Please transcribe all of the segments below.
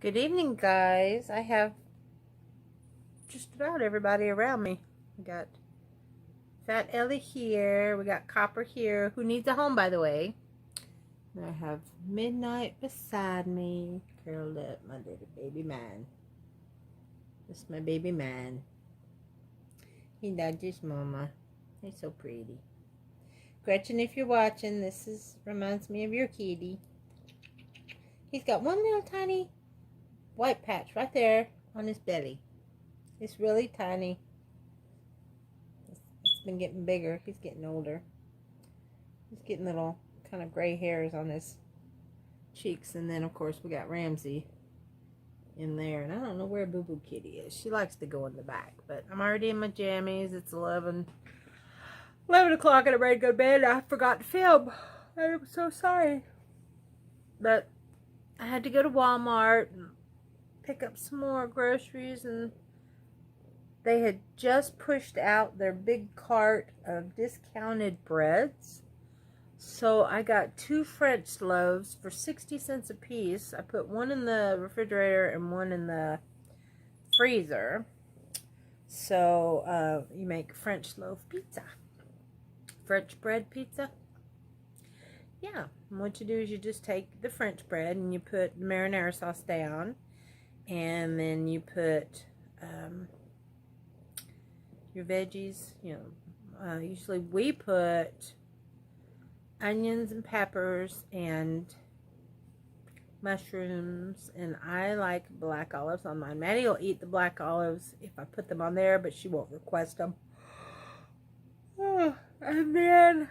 Good evening, guys. I have just about everybody around me. We got Fat Ellie here. We got Copper here, who needs a home, by the way. And I have Midnight beside me, curled up, my little baby man. This is my baby man. He loves his mama. He's so pretty. Gretchen, if you're watching, reminds me of your kitty. He's got one little tiny white patch right there on his belly. It's really tiny. It's been getting bigger. He's getting older. He's getting little kind of gray hairs on his cheeks. And then, of course, we got Ramsey in there. And I don't know where Boo Boo Kitty is. She likes to go in the back. But I'm already in my jammies. It's 11 o'clock and I'm ready to go to bed. I forgot to film. I'm so sorry. But I had to go to Walmart and pick up some more groceries, and they had just pushed out their big cart of discounted breads. So I got 2 French loaves for 60 cents a piece. I put one in the refrigerator and one in the freezer. So you make French loaf pizza. French bread pizza. Yeah, and what you do is you just take the French bread and you put the marinara sauce down. And then you put your veggies, usually we put onions and peppers and mushrooms, and I like black olives on mine. Maddie will eat the black olives if I put them on there, but she won't request them. And then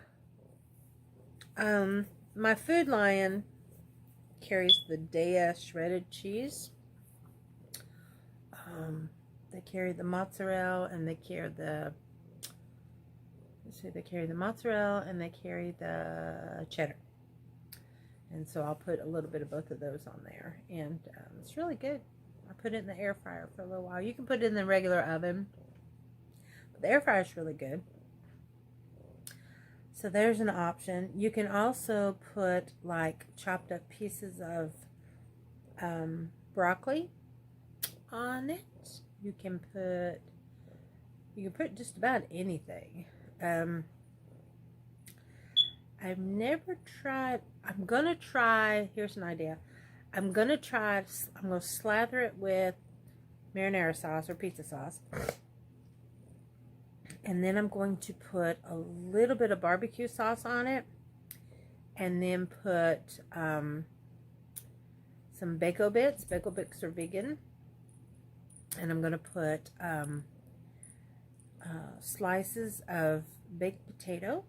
my Food Lion carries the Daya shredded cheese. They carry the mozzarella, and they carry the mozzarella, and they carry the cheddar. And so I'll put a little bit of both of those on there, and it's really good. I put it in the air fryer for a little while. You can put it in the regular oven, but the air fryer is really good. So there's an option. You can also put like chopped up pieces of broccoli on it. You can put just about anything. I've never tried. I'm gonna try. Here's an idea. I'm gonna slather it with marinara sauce or pizza sauce, and then I'm going to put a little bit of barbecue sauce on it, and then put some Bako Bits. Bako Bits are vegan. And I'm going to put slices of baked potato.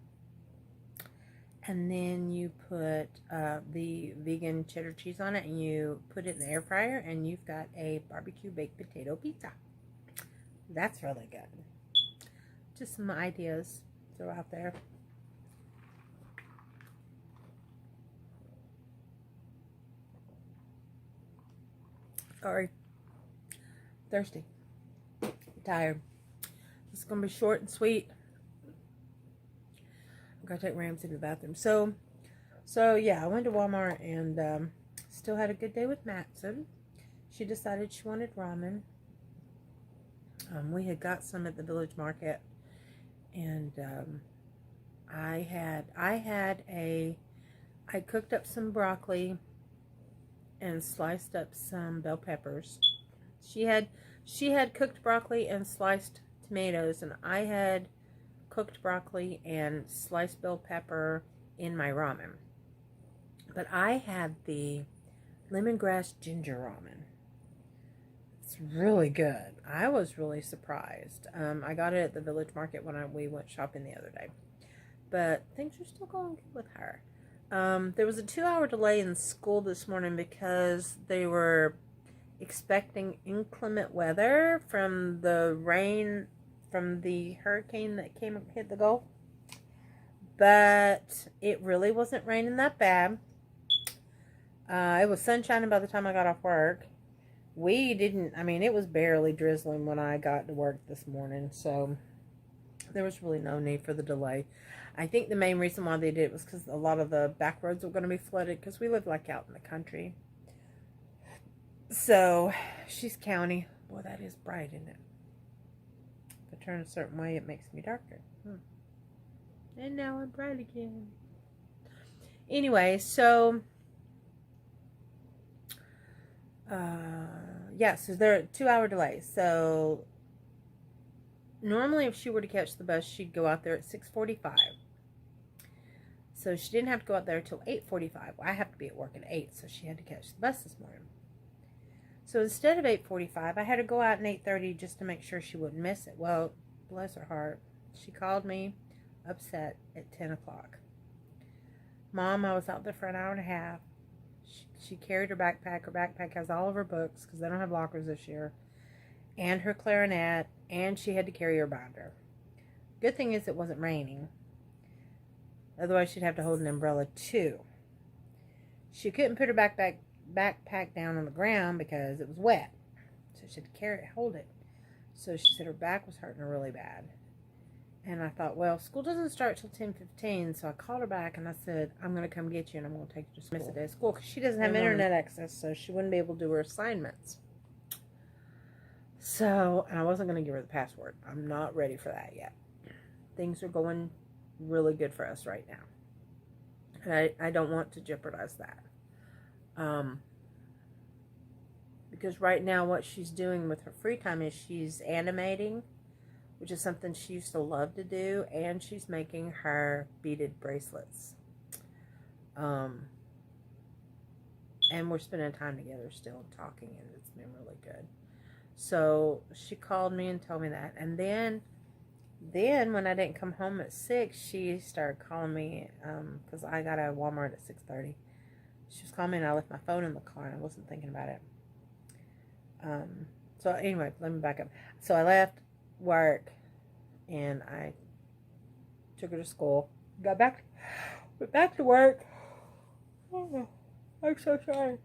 And then you put the vegan cheddar cheese on it. And you put it in the air fryer. And you've got a barbecue baked potato pizza. That's really good. Just some ideas to throw out there. Sorry. Thirsty. Tired. It's gonna be short and sweet. I'm gonna take Ramsey to the bathroom. So yeah, I went to Walmart and still had a good day with Matson. She decided she wanted ramen. We had got some at the village market, and I cooked up some broccoli and sliced up some bell peppers. She had cooked broccoli and sliced tomatoes, and I had cooked broccoli and sliced bell pepper in my ramen. But I had the lemongrass ginger ramen. It's really good. I was really surprised. I got it at the village market when we went shopping the other day. But things are still going good with her. There was a 2-hour delay in school this morning because they were expecting inclement weather from the rain from the hurricane that hit the Gulf, but it really wasn't raining that bad. It was sunshiny by the time I got off work. It was barely drizzling when I got to work this morning, so there was really no need for the delay. I think the main reason why they did it was because a lot of the back roads were going to be flooded, because we live like out in the country. So she's county. Boy, that is bright, isn't it? If I turn a certain way, it makes me darker. And now I'm bright again. Anyway, so yeah, so they're 2-hour delays. So normally if she were to catch the bus, she'd go out there at 6:45. So she didn't have to go out there until 8:45. Well, I have to be at work at 8, so she had to catch the bus this morning. So instead of 8:45, I had to go out at 8:30 just to make sure she wouldn't miss it. Well, bless her heart, she called me upset at 10 o'clock. Mom, I was out there for an hour and a half. She carried her backpack. Her backpack has all of her books because they don't have lockers this year, and her clarinet, and she had to carry her binder. Good thing is it wasn't raining. Otherwise, she'd have to hold an umbrella too. She couldn't put her backpack down on the ground because it was wet. So she had to hold it. So she said her back was hurting her really bad. And I thought, well, school doesn't start till 10:15, so I called her back and I said, I'm going to come get you and I'm going to take you to school. Miss a day of school because she doesn't have internet access, so she wouldn't be able to do her assignments. So, and I wasn't going to give her the password. I'm not ready for that yet. Things are going really good for us right now. And I don't want to jeopardize that. Because right now what she's doing with her free time is she's animating, which is something she used to love to do, and she's making her beaded bracelets. And we're spending time together still talking, and it's been really good. So she called me and told me that. And then when I didn't come home at 6, she started calling me because I got out of Walmart at 6:30. She was calling me and I left my phone in the car and I wasn't thinking about it. So anyway, let me back up. So I left work and I took her to school. Went back to work. Oh, I'm so sorry.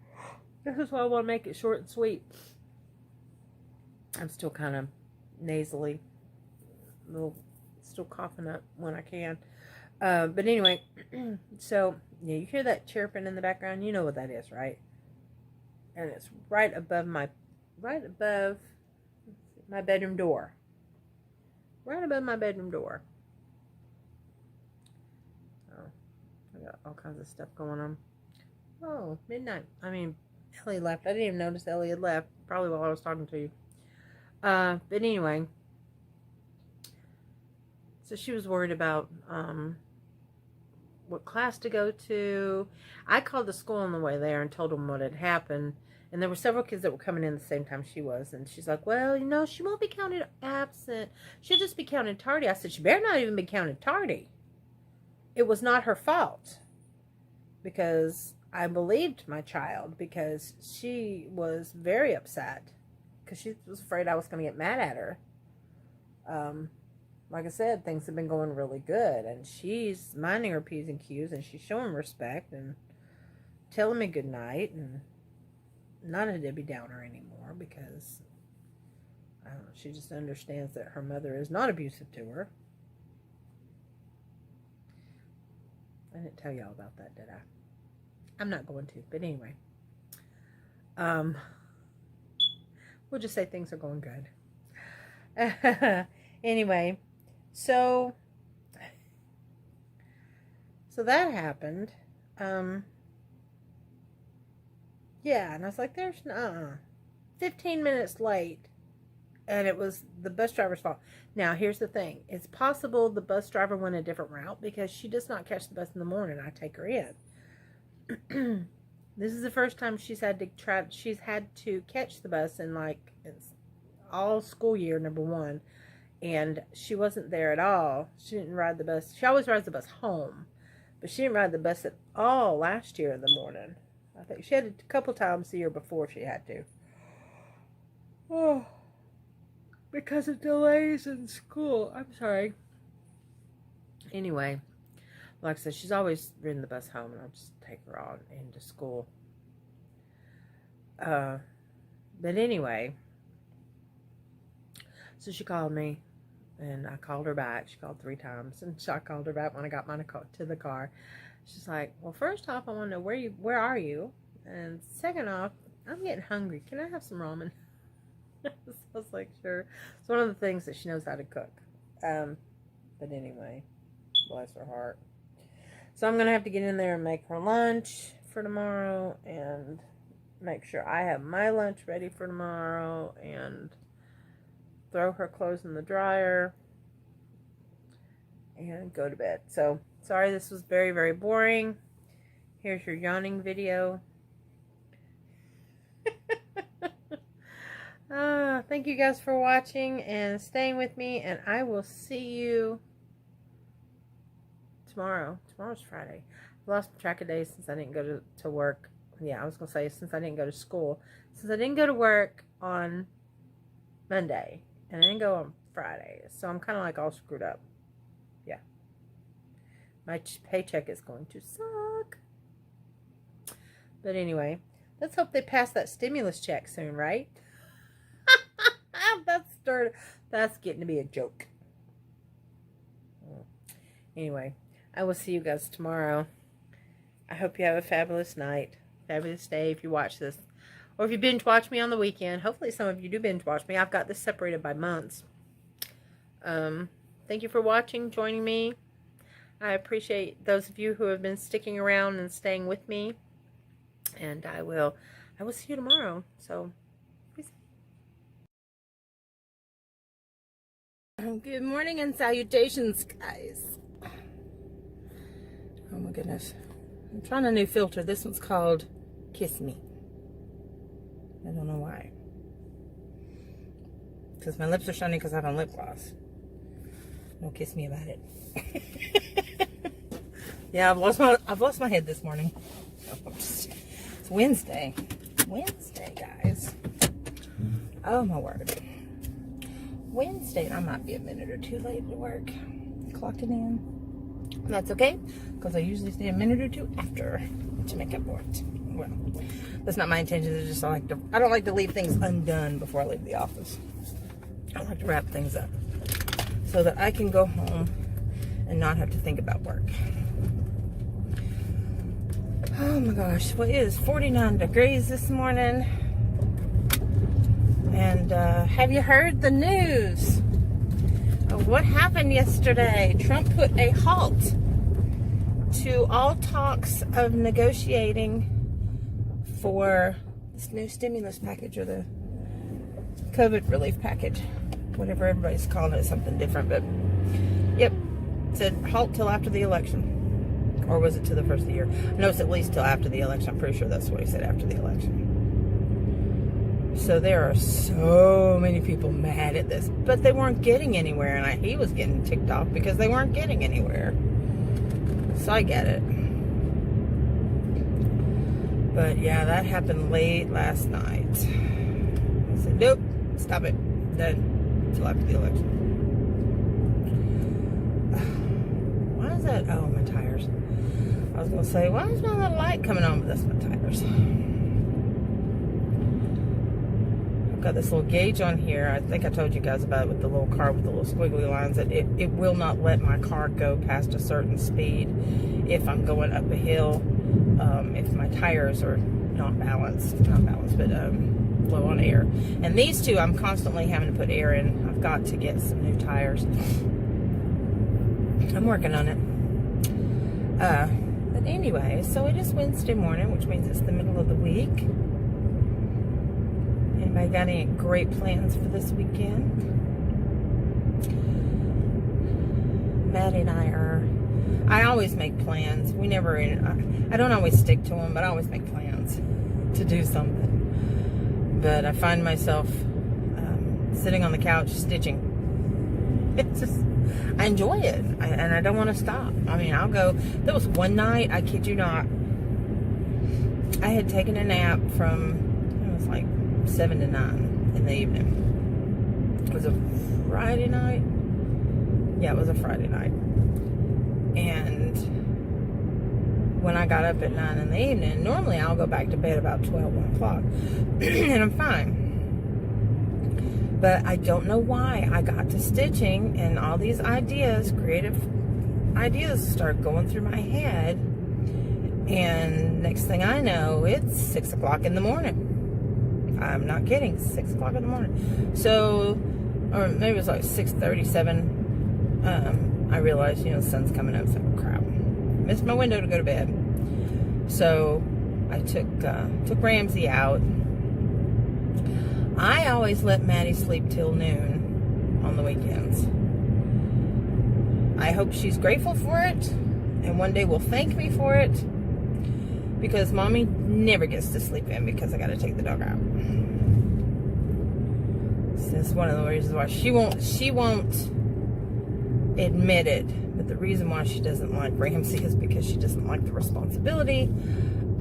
This is why I want to make it short and sweet. I'm still kind of nasally, still coughing up when I can. But anyway, so yeah, you hear that chirping in the background. You know what that is, right? And it's right above my bedroom door. Right above my bedroom door. Oh, I got all kinds of stuff going on. Oh, midnight. I mean, Ellie left. I didn't even notice Ellie had left. Probably while I was talking to you. But anyway, so she was worried about what class to go to. I called the school on the way there and told them what had happened. And there were several kids that were coming in the same time she was. And she's like, well, you know, she won't be counted absent. She'll just be counted tardy. I said, she better not even be counted tardy. It was not her fault. Because I believed my child. Because she was very upset. Because she was afraid I was going to get mad at her. Like I said, things have been going really good. And she's minding her P's and Q's. And she's showing respect. And telling me good night. And not a Debbie Downer anymore, because I don't know, she just understands that her mother is not abusive to her. I didn't tell you all about that, did I? I'm not going to, but anyway. We'll just say things are going good. Anyway, so that happened. Yeah, and I was like, there's 15 minutes late, and it was the bus driver's fault. Now, here's the thing. It's possible the bus driver went a different route because she does not catch the bus in the morning. I take her in. This is the first time she's had to catch the bus in it's all school year, number one, and she wasn't there at all. She didn't ride the bus. She always rides the bus home, but she didn't ride the bus at all last year in the morning. I think she had it a couple times a year before she had to. Oh, because of delays in school. I'm sorry. Anyway, like I said, she's always ridden the bus home, and I'll just take her on into school. But anyway, so she called me, and I called her back. She called 3 times, and I called her back when I got to the car. She's like, well, first off, I want to know where are you? And second off, I'm getting hungry. Can I have some ramen? So I was like, sure. It's one of the things that she knows how to cook. But anyway, bless her heart. So I'm going to have to get in there and make her lunch for tomorrow and make sure I have my lunch ready for tomorrow and throw her clothes in the dryer and go to bed. So, sorry this was very, very boring. Here's your yawning video. Thank you guys for watching and staying with me, and I will see you tomorrow. Tomorrow's Friday. I've lost track of days since I didn't go to work. Yeah, I was going to say since I didn't go to school. Since I didn't go to work on Monday, and I didn't go on Friday. So I'm kind of like all screwed up. Yeah. My paycheck is going to suck. But anyway, let's hope they pass that stimulus check soon, right? That's getting to be a joke. Anyway, I will see you guys tomorrow. I hope you have a fabulous night, fabulous day if you watch this. Or if you binge watch me on the weekend. Hopefully some of you do binge watch me. I've got this separated by months. Thank you for watching, joining me. I appreciate those of you who have been sticking around and staying with me. And I will see you tomorrow. So, peace. Good morning and salutations, guys. Oh my goodness. I'm trying a new filter. This one's called Kiss Me. I don't know why. Because my lips are shiny because I have on lip gloss. Don't kiss me about it. Yeah, I've lost my head this morning. It's Wednesday. Wednesday, guys. Oh my word. Wednesday, I might be a minute or two late to work. Clocking in. That's okay, because I usually stay a minute or two after to make up for it. Well, that's not my intention. It's just I don't like to leave things undone before I leave the office. I like to wrap things up so that I can go home and not have to think about work. Oh my gosh, well, it is 49 degrees this morning. And have you heard the news of what happened yesterday? Trump put a halt to all talks of negotiating for this new stimulus package, or the COVID relief package, whatever everybody's calling it, something different, but yep, said halt till after the election. Or was it to the first of the year? No, it's at least till after the election. I'm pretty sure that's what he said, after the election. So there are so many people mad at this, but they weren't getting anywhere, and he was getting ticked off because they weren't getting anywhere. So I get it. But yeah, that happened late last night. I said, nope, stop it. Done until after the election. Why is that? Oh, my tires. I was going to say, why is my little light coming on? But that's my tires. I've got this little gauge on here. I think I told you guys about it, with the little car with the little squiggly lines, that it will not let my car go past a certain speed if I'm going up a hill, if my tires are not balanced, but low on air. And these two, I'm constantly having to put air in. I've got to get some new tires. I'm working on it. But anyway, so it is Wednesday morning, which means it's the middle of the week. Anybody got any great plans for this weekend? Maddie and I always make plans. I don't always stick to them, but I always make plans to do something. But I find myself sitting on the couch stitching. It's just, I enjoy it, and I don't want to stop. I mean, I'll go. There was one night, I kid you not, I had taken a nap from, it was like 7 to 9 in the evening. It was a Friday night. Yeah, it was a Friday night. And when I got up at 9 in the evening, normally I'll go back to bed about 12, 1 o'clock, and I'm fine. But I don't know why I got to stitching, and all these ideas, creative ideas, start going through my head. And next thing I know, it's 6 o'clock in the morning. I'm not kidding, 6 o'clock in the morning. So, or maybe it was like 6:37. I realized, the sun's coming up. So, crap, missed my window to go to bed. So I took Ramsey out. I always let Maddie sleep till noon on the weekends. I hope she's grateful for it, and one day will thank me for it, because Mommy never gets to sleep in because I got to take the dog out. This is one of the reasons why she won't admit it, but the reason why she doesn't like Ramsey is because she doesn't like the responsibility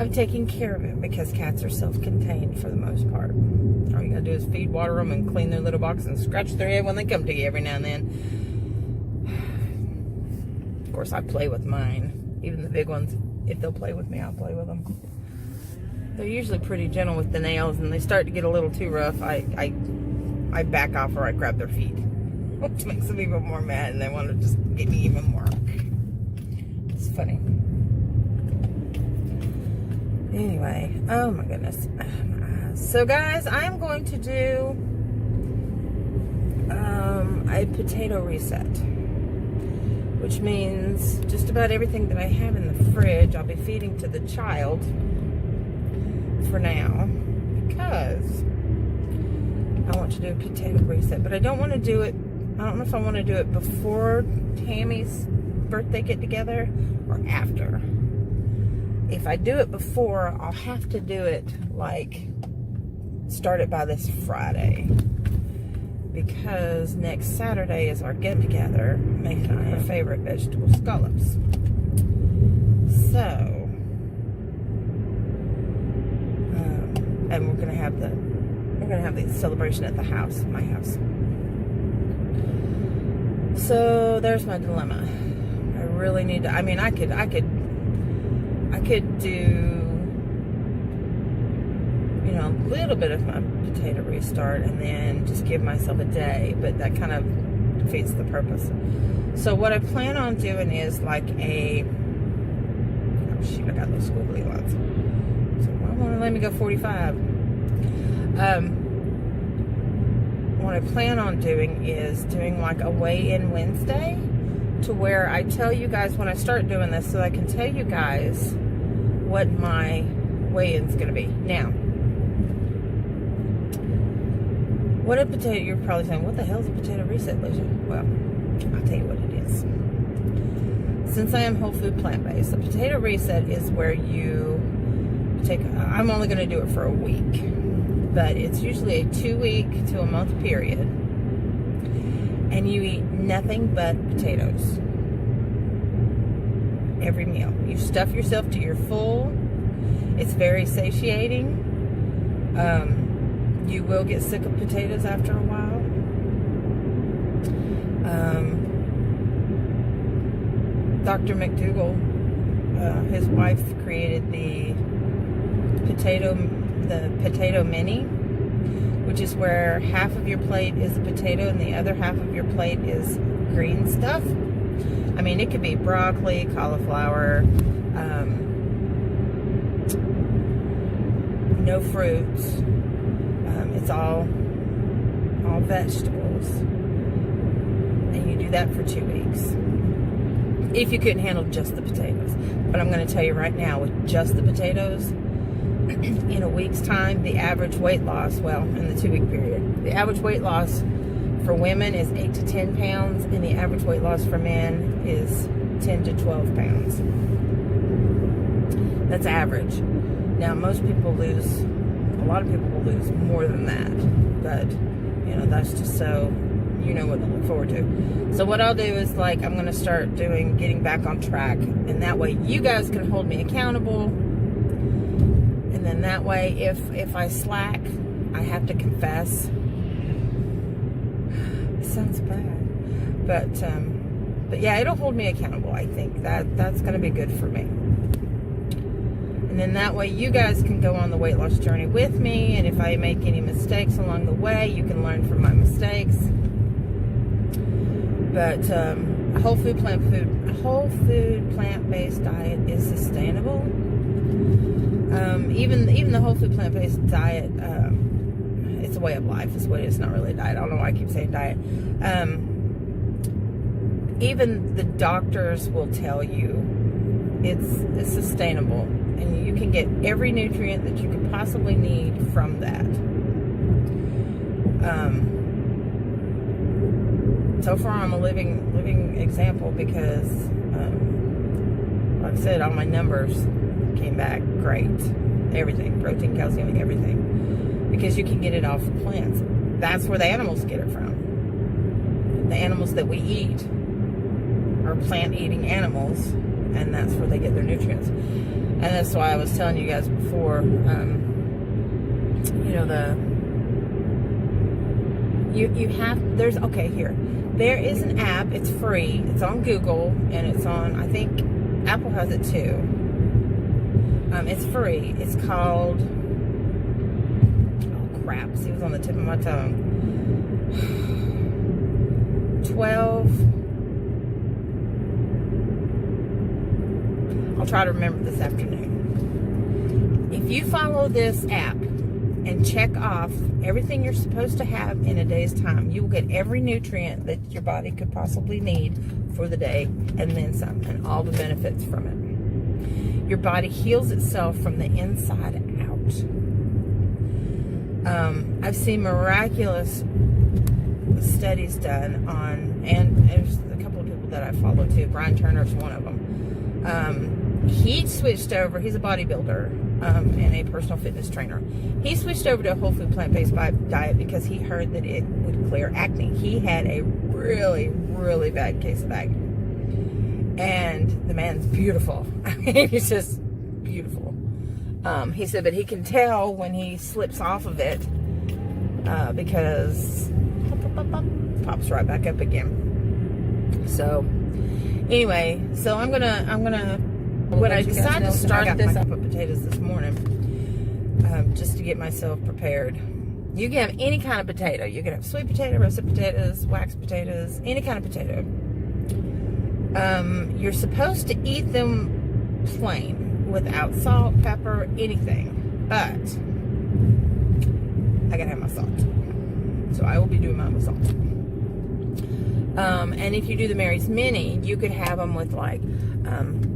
of taking care of him, because cats are self-contained for the most part. All you gotta do is feed, water them, and clean their litter box and scratch their head when they come to you every now and then. Of course, I play with mine. Even the big ones, if they'll play with me, I'll play with them. They're usually pretty gentle with the nails, and they start to get a little too rough. I back off, or I grab their feet, which makes them even more mad, and they want to just get me even more. It's funny. Anyway, oh my goodness. So guys, I'm going to do a potato reset, which means just about everything that I have in the fridge I'll be feeding to the child for now, because I want to do a potato reset. But I don't want to do it, I don't know if I want to do it before Tammy's birthday get together or after. If I do it before, I'll have to do it start it by this Friday, because next Saturday is our get together, making our favorite vegetable scallops. So, and we're gonna have the celebration at the house, my house. So there's my dilemma. I really need to. I mean, I could do, a little bit of my potato restart and then just give myself a day, but that kind of defeats the purpose. So what I plan on doing is oh shoot, I got those squiggly lines. So why won't it let me go 45? What I plan on doing is doing a weigh-in Wednesday, to where I tell you guys when I start doing this, so I can tell you guys what my weigh-in's going to be. Now, what a potato, you're probably saying, what the hell is a potato reset, Lucia? Well, I'll tell you what it is. Since I am whole food plant-based, a potato reset is where you I'm only going to do it for a week, but it's usually a 2-week to a month period, and you eat nothing but potatoes. Every meal. You stuff yourself to your full. It's very satiating. You will get sick of potatoes after a while. Dr. McDougall, his wife created the potato mini, which is where half of your plate is a potato and the other half of your plate is green stuff. I mean, it could be broccoli, cauliflower, no fruits. It's all vegetables. And you do that for 2 weeks. If you couldn't handle just the potatoes. But I'm going to tell you right now, with just the potatoes, in a week's time, the average weight loss, in the 2-week period, the average weight loss for women is 8 to 10 pounds, and the average weight loss for men is 10 to 12 pounds. That's average. Now, a lot of people will lose more than that, but, that's just so you know what to look forward to. So what I'll do is, I'm going to start getting back on track, and that way you guys can hold me accountable, and then that way, if I slack, I have to confess. It sounds bad, but yeah, it'll hold me accountable. I think that's going to be good for me. And then that way you guys can go on the weight loss journey with me, and if I make any mistakes along the way, you can learn from my mistakes. But whole food plant-based diet is sustainable. Even the whole food plant-based diet it's a way of life. It's what it's not really a diet. I don't know why I keep saying diet. Even the doctors will tell you it's sustainable, and you can get every nutrient that you could possibly need from that. So far, I'm a living example because, like I said, all my numbers came back great. Everything, protein, calcium, everything, because you can get it off plants. That's where the animals get it from. The animals that we eat are plant-eating animals, and that's where they get their nutrients. And that's why I was telling you guys before, you know, there is an app. It's free. It's on Google, and it's on, I think Apple has it too. It's free. It's called, oh crap, see, it was on the tip of my tongue. 12, I'll try to remember this afternoon. If you follow this app and check off everything you're supposed to have in a day's time, you will get every nutrient that your body could possibly need for the day, and then some, and all the benefits from it. Your body heals itself from the inside out. I've seen miraculous studies done on, and there's a couple of people that I follow too. Brian Turner's one of them. He switched over. He's a bodybuilder and a personal fitness trainer. He switched over to a whole food plant-based diet because he heard that it would clear acne. He had a really, really bad case of acne. And the man's beautiful. I mean, he's just beautiful. He said, but he can tell when he slips off of it because pops right back up again. So anyway, so I'm gonna when I decided to start this up of potatoes this morning, just to get myself prepared. You can have any kind of potato. You can have sweet potato, russet potatoes, wax potatoes, any kind of potato. You're supposed to eat them plain, without salt, pepper, anything. But I gotta have my salt, so I will be doing mine with salt. And if you do the Mary's Mini, you could have them with like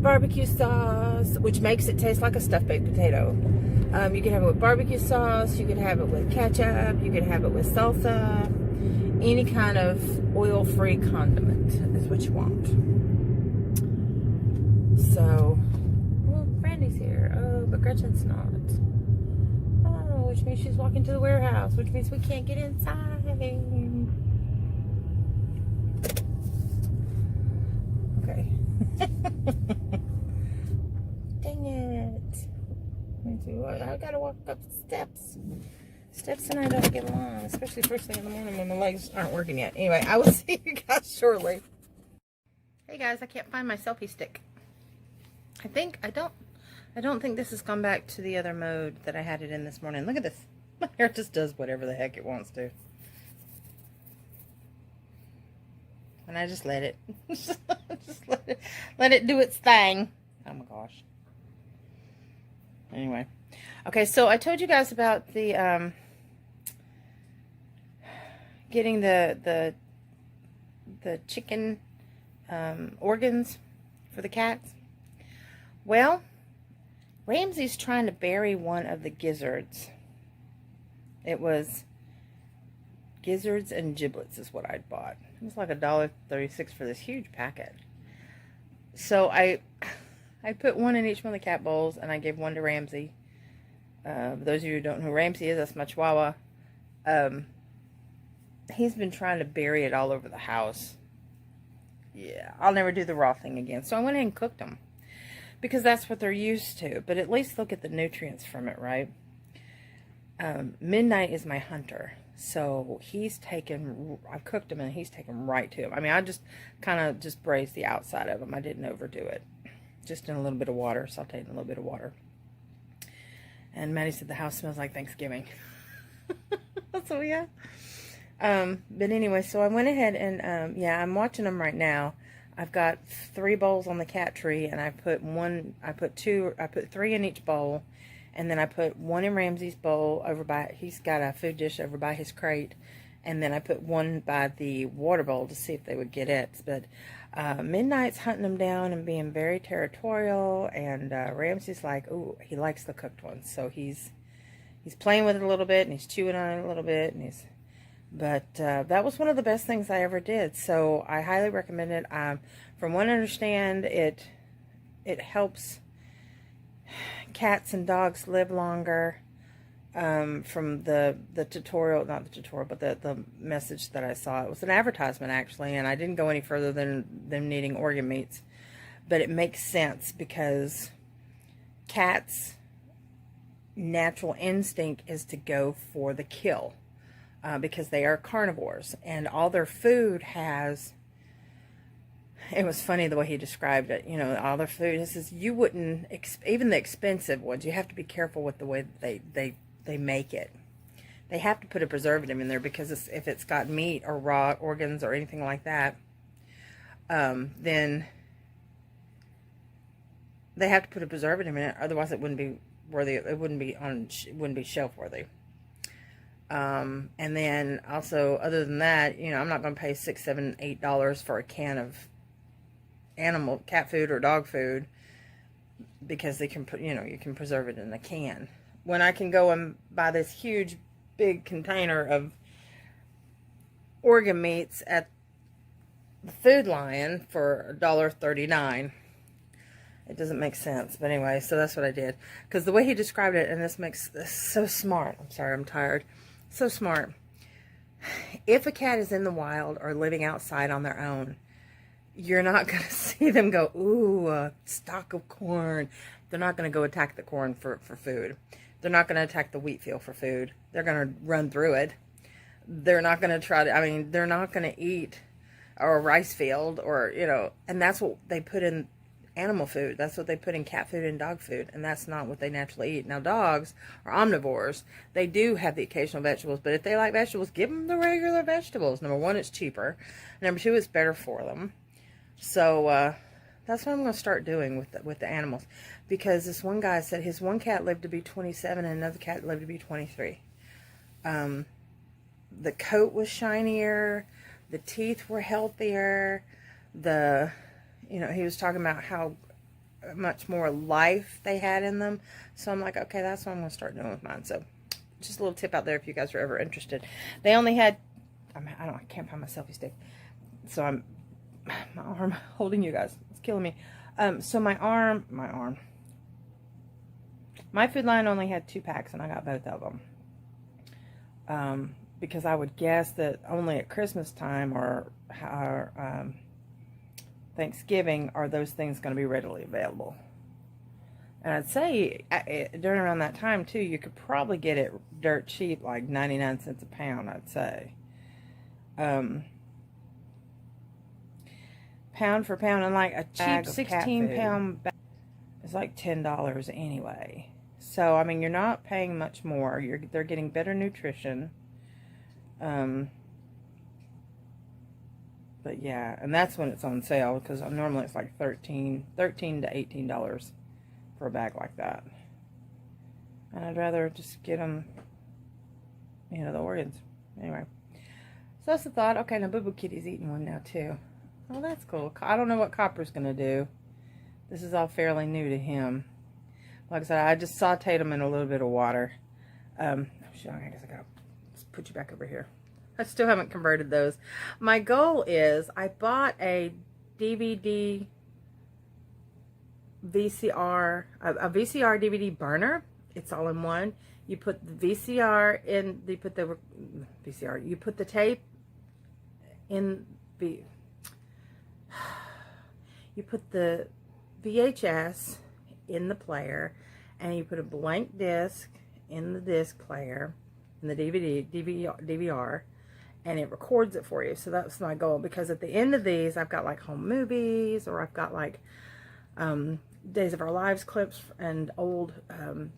barbecue sauce, which makes it taste like a stuffed baked potato. You could have it with barbecue sauce. You could have it with ketchup. You could have it with salsa. Any kind of oil-free condiment is what you want. So, well, Brandy's here. Oh, but Gretchen's not. Oh, which means she's walking to the warehouse, which means we can't get inside. Okay. Dang it. I gotta walk up the steps. Steps and I don't get along, especially first thing in the morning when my legs aren't working yet. Anyway, I will see you guys shortly. Hey guys, I can't find my selfie stick. I don't think this has gone back to the other mode that I had it in this morning. Look at this. My hair just does whatever the heck it wants to. And I just let it. just let it do its thing. Oh my gosh. Anyway. Okay, so I told you guys about the getting the chicken organs for the cats. Well, Ramsey's trying to bury one of the gizzards. It was gizzards and giblets is what I'd bought. It was like $1.36 for this huge packet. So I put one in each one of the cat bowls, and I gave one to Ramsey. Those of you who don't know who Ramsey is, that's my Chihuahua. He's been trying to bury it all over the house. Yeah, I'll never do the raw thing again. So I went in and cooked them, because that's what they're used to. But at least look at the nutrients from it, right? Midnight is my hunter. So I've cooked them and he's taken right to them. I mean, I just kind of just braised the outside of them. I didn't overdo it. Just in a little bit of water, sauteed in a little bit of water. And Maddie said the house smells like Thanksgiving. So yeah. But anyway, so I went ahead and, yeah, I'm watching them right now. I've got 3 bowls on the cat tree, and I put 3 in each bowl, And then I put one in Ramsey's bowl over by, he's got a food dish over by his crate. And then I put one by the water bowl to see if they would get it. But Midnight's hunting them down and being very territorial. And Ramsey's like, ooh, he likes the cooked ones. So he's playing with it a little bit, and he's chewing on it a little bit. And but that was one of the best things I ever did. So I highly recommend it. From what I understand, it helps cats and dogs live longer. From the tutorial, not the tutorial, but the message that I saw. It was an advertisement, actually, and I didn't go any further than them needing organ meats. But it makes sense because cats' natural instinct is to go for the kill because they are carnivores, and all their food has... It was funny the way he described it. You know, all their food, he says, you wouldn't, even the expensive ones, you have to be careful with the way that they make it. They have to put a preservative in there because if it's got meat or raw organs or anything like that, then they have to put a preservative in it. Otherwise, it wouldn't be worthy. It wouldn't be shelf worthy. And then also, other than that, you know, I'm not going to pay $6, $7, $8 for a can of animal cat food or dog food because they can, you know, you can preserve it in a can. When I can go and buy this huge big container of organ meats at the Food Lion for $1.39. It doesn't make sense. But anyway, so that's what I did. Because the way he described it, and this makes this so smart. I'm sorry, I'm tired. So smart. If a cat is in the wild or living outside on their own, you're not going to see them go, ooh, a stalk of corn. They're not going to go attack the corn for food. They're not going to attack the wheat field for food. They're going to run through it. They're not going to try to, I mean, they're not going to eat or a rice field or, you know, and that's what they put in animal food. That's what they put in cat food and dog food, and that's not what they naturally eat. Now, dogs are omnivores. They do have the occasional vegetables, but if they like vegetables, give them the regular vegetables. Number one, it's cheaper. Number two, it's better for them. So, that's what I'm going to start doing with the animals. Because this one guy said his one cat lived to be 27 and another cat lived to be 23. The coat was shinier. The teeth were healthier. You know, he was talking about how much more life they had in them. So I'm like, okay, that's what I'm going to start doing with mine. So just a little tip out there if you guys are ever interested. They only had, I can't find my selfie stick. So my arm holding you guys. It's killing me. So my Food Lion only had 2 packs, and I got both of them. Because I would guess that only at Christmas time or Thanksgiving are those things going to be readily available. And I'd say during around that time too, you could probably get it dirt cheap, like 99 cents a pound, I'd say. Pound for pound, and like a cheap 16-pound bag is like $10 anyway. So I mean, you're not paying much more. They're getting better nutrition. But yeah, and that's when it's on sale, because normally it's like $13 to $18 for a bag like that. And I'd rather just get them, you know, the organs. Anyway, so that's the thought. Okay, now Boo Boo Kitty's eating one now too. Oh, that's cool. I don't know what Copper's gonna do. This is all fairly new to him. Like I said, I just sauteed them in a little bit of water. I guess I gotta put you back over here. I still haven't converted those. My goal is, I bought a DVD VCR, a VCR DVD burner. It's all in one. You put the VCR in, you put the VCR, you put the tape in the, you put the VHS in the player, and you put a blank disc in the disc player, in the DVR, and it records it for you. So that's my goal, because at the end of these, I've got like home movies, or I've got like Days of Our Lives clips and old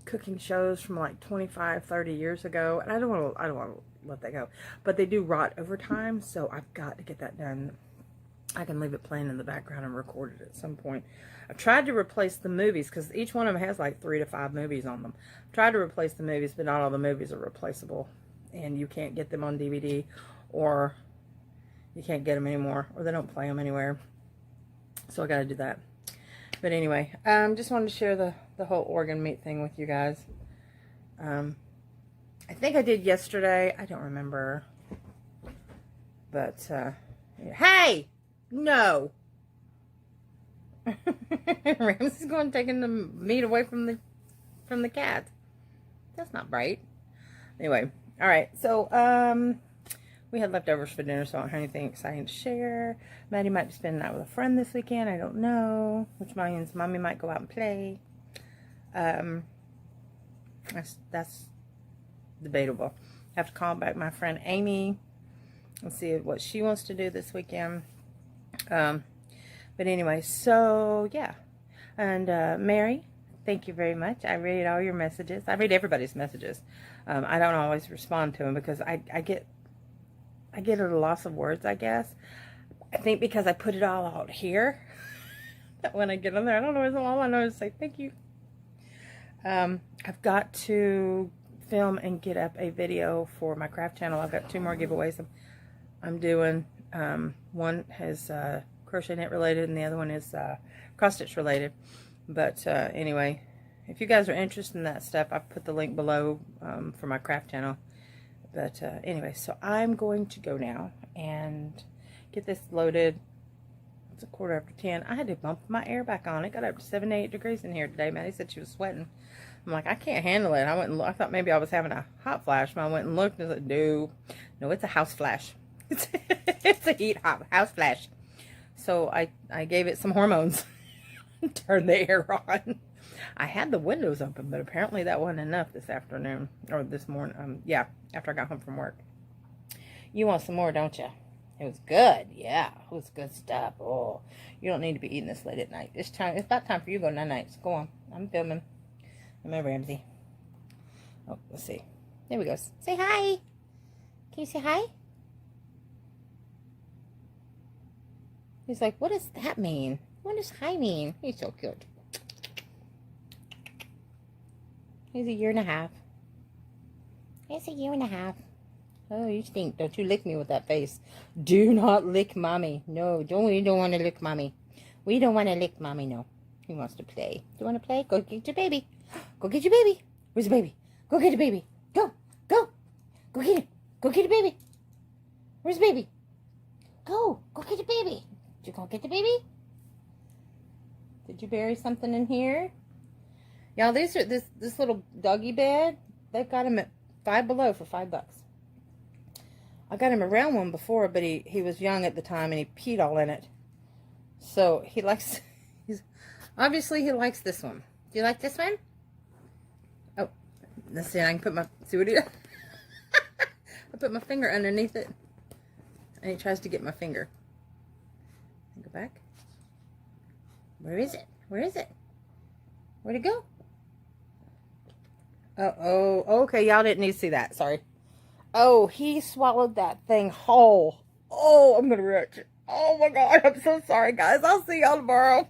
cooking shows from like 25, 30 years ago. And I don't want to let that go, but they do rot over time, so I've got to get that done. I can leave it playing in the background and record it at some point. I've tried to replace the movies because each one of them has like 3 to 5 movies on them. I've tried to replace the movies, but not all the movies are replaceable. And you can't get them on DVD, or you can't get them anymore, or they don't play them anywhere. So I got to do that. But anyway, just wanted to share the whole organ meat thing with you guys. I think I did yesterday. I don't remember. But, hey! No! Ramsey's going taking the meat away from the cat. That's not right. Anyway, alright, so, we had leftovers for dinner, so I don't have anything exciting to share. Maddie might be spending the night with a friend this weekend. I don't know. Which means Mommy might go out and play. That's debatable. I have to call back my friend Amy and see what she wants to do this weekend. But anyway, so yeah. And Mary, thank you very much. I read all your messages. I read everybody's messages. I don't always respond to them because I get at a loss of words, I guess. I think because I put it all out here. That when I get on there, I don't know, all I know is say thank you. I've got to film and get up a video for my craft channel. I've got 2 more giveaways I'm doing. One has crochet knit related, and the other one is cross-stitch related. But anyway, if you guys are interested in that stuff, I've put the link below for my craft channel. But anyway, so I'm going to go now and get this loaded. It's 10:15. I had to bump my air back on. It got up to 78 degrees in here today. Maddie said she was sweating. I'm like, I can't handle it. I went and I thought maybe I was having a hot flash. I went and looked and I said, no, it's a house flash. It's a heat house flash. So I gave it some hormones. Turned the air on. I had the windows open, but apparently that wasn't enough this afternoon, or this morning. Yeah, after I got home from work. You want some more, don't you? It was good. Yeah, it was good stuff. Oh, you don't need to be eating this late at night. It's about time for you to go night-night. So go on. I'm filming. I'm at Ramsey. Oh, let's see. There we go. Say hi. Can you say hi? He's like, what does that mean? What does hi mean? He's so cute. He's 1.5 years. He's 1.5 years. Oh, you stink. Don't you lick me with that face. Do not lick Mommy. No, we don't want to lick Mommy. We don't want to lick Mommy, no. He wants to play. Do you want to play? Go get your baby. Go get your baby. Where's the baby? Go get the baby. Go. Go. Go get it. Go get the baby. Where's the baby? Go. Go get the baby. Did you go get the baby? Did you bury something in here? Y'all, these are this little doggy bed. They've got him at Five Below for $5. I got him a round one before, but he was young at the time and he peed all in it. So he likes, obviously he likes this one. Do you like this one? Oh, let's see. I can put see what he does. I put my finger underneath it and he tries to get my finger. Go back. Where is it? Where is it? Where'd it go? Oh, okay. Y'all didn't need to see that. Sorry. Oh, he swallowed that thing whole. Oh, I'm going to retch it. Oh, my God. I'm so sorry, guys. I'll see y'all tomorrow.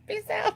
Peace out.